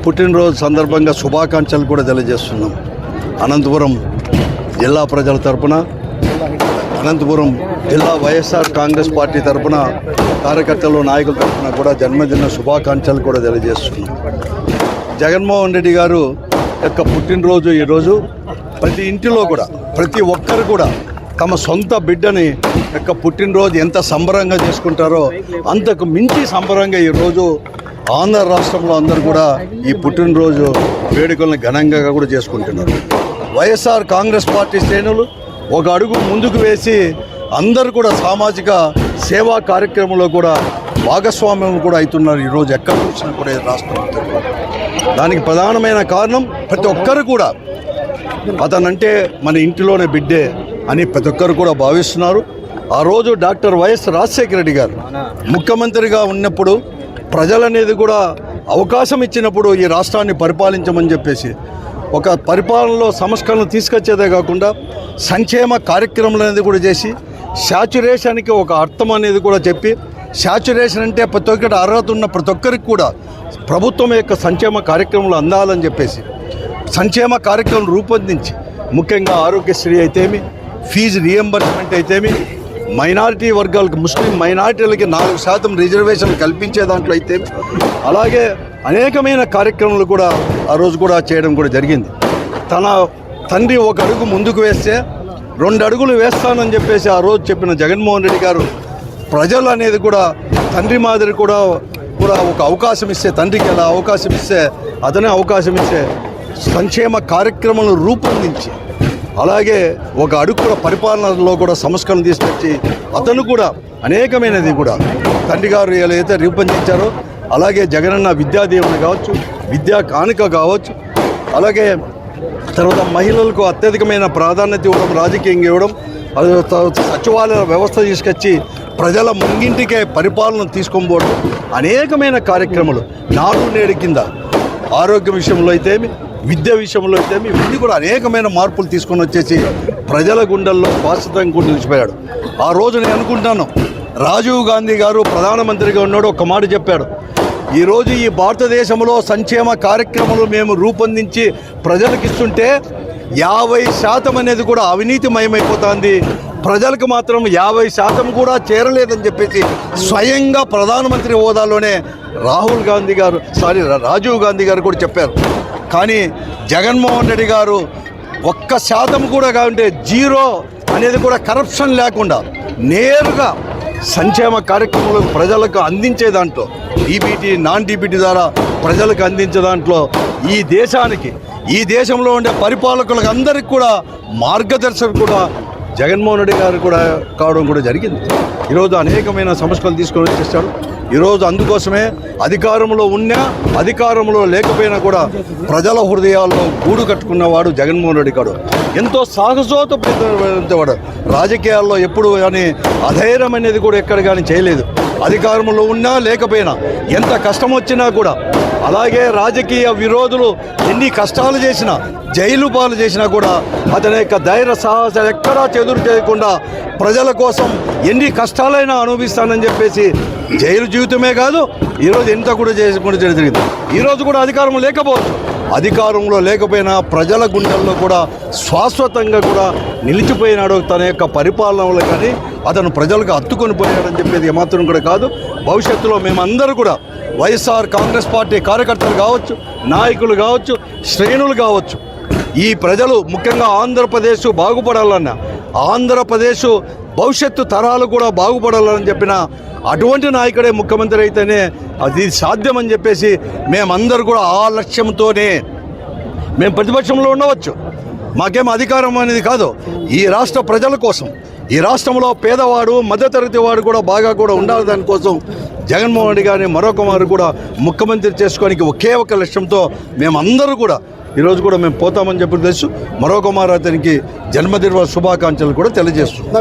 పుట్టినరోజు సందర్భంగా శుభాకాంక్షలు కూడా తెలియజేస్తున్నాం. అనంతపురం జిల్లా ప్రజల తరపున, అనంతపురం జిల్లా వైఎస్ఆర్ కాంగ్రెస్ పార్టీ తరపున, కార్యకర్తలు నాయకుల తరపున కూడా జన్మదిన శుభాకాంక్షలు కూడా తెలియజేస్తున్నాం. జగన్మోహన్ రెడ్డి గారు యొక్క పుట్టినరోజు ఈరోజు ప్రతి ఇంటిలో కూడా ప్రతి ఒక్కరు కూడా తమ సొంత బిడ్డని యొక్క పుట్టినరోజు ఎంత సంబరంగా చేసుకుంటారో అంతకు మించి సంబరంగా ఈరోజు ఆంధ్ర రాష్ట్రంలో అందరూ కూడా ఈ పుట్టినరోజు వేడుకలను ఘనంగా కూడా చేసుకుంటున్నారు. వైఎస్ఆర్ కాంగ్రెస్ పార్టీ శ్రేణులు ఒక అడుగు ముందుకు వేసి అందరూ కూడా సామాజిక సేవా కార్యక్రమంలో కూడా భాగస్వామ్యం కూడా అవుతున్నారు. ఈరోజు ఎక్కడ చూసినా కూడా రాష్ట్రంలో దానికి ప్రధానమైన కారణం ప్రతి ఒక్కరు కూడా అతనంటే మన ఇంటిలోనే బిడ్డే అని ప్రతి ఒక్కరు కూడా భావిస్తున్నారు. ఆ రోజు డాక్టర్ వైఎస్ రాజశేఖర రెడ్డి గారు ముఖ్యమంత్రిగా ఉన్నప్పుడు ప్రజలనేది కూడా అవకాశం ఇచ్చినప్పుడు ఈ రాష్ట్రాన్ని పరిపాలించమని చెప్పేసి ఒక పరిపాలనలో సంస్కరణలు తీసుకొచ్చేదే కాకుండా సంక్షేమ కార్యక్రమాలు అనేది కూడా చేసి శాచ్యురేషన్కి ఒక అర్థం అనేది కూడా చెప్పి, శాచ్యురేషన్ అంటే ప్రతి ఒక్కటి అర్హత ఉన్న ప్రతి ఒక్కరికి కూడా ప్రభుత్వం యొక్క సంక్షేమ కార్యక్రమాలు అందాలని చెప్పేసి సంక్షేమ కార్యక్రమం రూపొందించి, ముఖ్యంగా ఆరోగ్యశ్రీ అయితేమి, ఫీజు రియంబర్స్మెంట్ అయితేమి, మైనారిటీ వర్గాలకు ముస్లిం మైనారిటీలకి 4% రిజర్వేషన్ కల్పించే దాంట్లో అయితే, అలాగే అనేకమైన కార్యక్రమాలు కూడా ఆ రోజు కూడా చేయడం కూడా జరిగింది. తన తండ్రి ఒక అడుగు ముందుకు వేస్తే 2 అడుగులు వేస్తానని చెప్పేసి ఆ రోజు చెప్పిన జగన్మోహన్ రెడ్డి గారు ప్రజలు అనేది కూడా తండ్రి మాదిరి కూడా ఒక అవకాశం ఇస్తే, తండ్రికి ఎలా అవకాశం ఇస్తే అతనే అవకాశం ఇస్తే సంక్షేమ కార్యక్రమాలను రూపొందించి, అలాగే ఒక అడుగు కూడా పరిపాలనలో కూడా సంస్కరణ తీసుకొచ్చి అతను కూడా అనేకమైనది కూడా తండ్రి గారు ఏదైతే రూపొందించారో, అలాగే జగనన్న విద్యాదీవెన కావచ్చు, విద్యా కానుక కావచ్చు, అలాగే తర్వాత మహిళలకు అత్యధికమైన ప్రాధాన్యత ఇవ్వడం, రాజకీయంగా ఇవ్వడం, సచివాలయ వ్యవస్థ తీసుకొచ్చి ప్రజల ముంగింటికే పరిపాలన తీసుకొని పోవడం, అనేకమైన కార్యక్రమాలు నాడు నేడు కింద ఆరోగ్య విషయంలో అయితేమి, విద్య విషయంలో అయితేమి, ఇవన్నీ కూడా అనేకమైన మార్పులు తీసుకొని వచ్చేసి ప్రజల గుండెల్లో శాశ్వతంగా కూడా నిలిచిపోయాడు. ఆ రోజు నేను అనుకుంటాను, రాజీవ్ గాంధీ గారు ప్రధానమంత్రిగా ఉన్నాడు, ఒక మాట చెప్పాడు, ఈరోజు ఈ భారతదేశంలో సంక్షేమ కార్యక్రమాలు మేము రూపొందించి ప్రజలకు ఇస్తుంటే 50% అనేది కూడా అవినీతిమయమైపోతుంది, ప్రజలకు మాత్రం 50% కూడా చేరలేదని చెప్పేసి స్వయంగా ప్రధానమంత్రి హోదాలోనే రాజీవ్ గాంధీ గారు కూడా చెప్పారు. కానీ జగన్మోహన్ రెడ్డి గారు 1% కూడా కాకుంటే 0 అనేది కూడా కరప్షన్ లేకుండా నేరుగా సంక్షేమ కార్యక్రమాలు ప్రజలకు అందించే దాంట్లో, డీబీటీ నాన్ డీబీటీ ద్వారా ప్రజలకు అందించే దాంట్లో ఈ దేశంలో ఉండే పరిపాలకులకు అందరికీ కూడా మార్గదర్శకులు కూడా జగన్మోహన్ రెడ్డి గారు కూడా కావడం కూడా జరిగింది. ఈరోజు అనేకమైన సంస్కరణలు తీసుకొని వచ్చేస్తాడు. ఈరోజు అందుకోసమే అధికారంలో ఉన్నా అధికారంలో లేకపోయినా కూడా ప్రజల హృదయాల్లో గూడు కట్టుకున్నవాడు జగన్మోహన్ రెడ్డి గారు. ఎంతో సాహసోపేతవాడు, రాజకీయాల్లో ఎప్పుడు కానీ అధైర్యం అనేది కూడా ఎక్కడ కానీ చేయలేదు. అధికారంలో ఉన్నా లేకపోయినా ఎంత కష్టం వచ్చినా కూడా, అలాగే రాజకీయ విరోధులు ఎన్ని కష్టాలు చేసినా, జైలు పాలు చేసినా కూడా అతని యొక్క ధైర్య సాహసాలు ఎక్కడా చెదురు చేయకుండా ప్రజల కోసం ఎన్ని కష్టాలైనా అనుభవిస్తానని చెప్పేసి జైలు జీవితమే కాదు ఈరోజు ఎంత కూడా చేసుకుంటూ జరిగింది. ఈరోజు కూడా అధికారం లేకపోవచ్చు, అధికారంలో లేకపోయినా ప్రజల గుండెల్లో కూడా శాశ్వతంగా కూడా నిలిచిపోయినాడు. తన యొక్క పరిపాలనలో కానీ అతను ప్రజలకు హత్తుకొని పోయాడని చెప్పేది ఏమాత్రం కూడా కాదు. భవిష్యత్తులో మేమందరూ కూడా వైఎస్ఆర్ కాంగ్రెస్ పార్టీ కార్యకర్తలు కావచ్చు, నాయకులు కావచ్చు, శ్రేణులు కావచ్చు, ఈ ప్రజలు ముఖ్యంగా ఆంధ్రప్రదేశ్ బాగుపడాలన్నా, ఆంధ్రప్రదేశ్ భవిష్యత్తు తరాలు కూడా బాగుపడాలని చెప్పిన అటువంటి నాయకుడే ముఖ్యమంత్రి అయితేనే అది సాధ్యమని చెప్పేసి మేమందరూ కూడా ఆ లక్ష్యంతోనే మేము ప్రతిపక్షంలో ఉండవచ్చు, మాకేం అధికారం అనేది కాదు, ఈ రాష్ట్ర ప్రజల కోసం, ఈ రాష్ట్రంలో పేదవాడు మధ్యతరగతి వాడు కూడా బాగా కూడా ఉండాలి. దానికోసం జగన్మోహన్ రెడ్డి గారిని మరొక మారు కూడా ముఖ్యమంత్రి చేసుకోవడానికి ఒకే ఒక లక్ష్యంతో మేమందరూ కూడా ఈరోజు కూడా మేము పోతామని చెప్పి తెలుసు. మరొక మారు అతనికి జన్మదిన శుభాకాంక్షలు కూడా తెలియజేస్తున్నాం.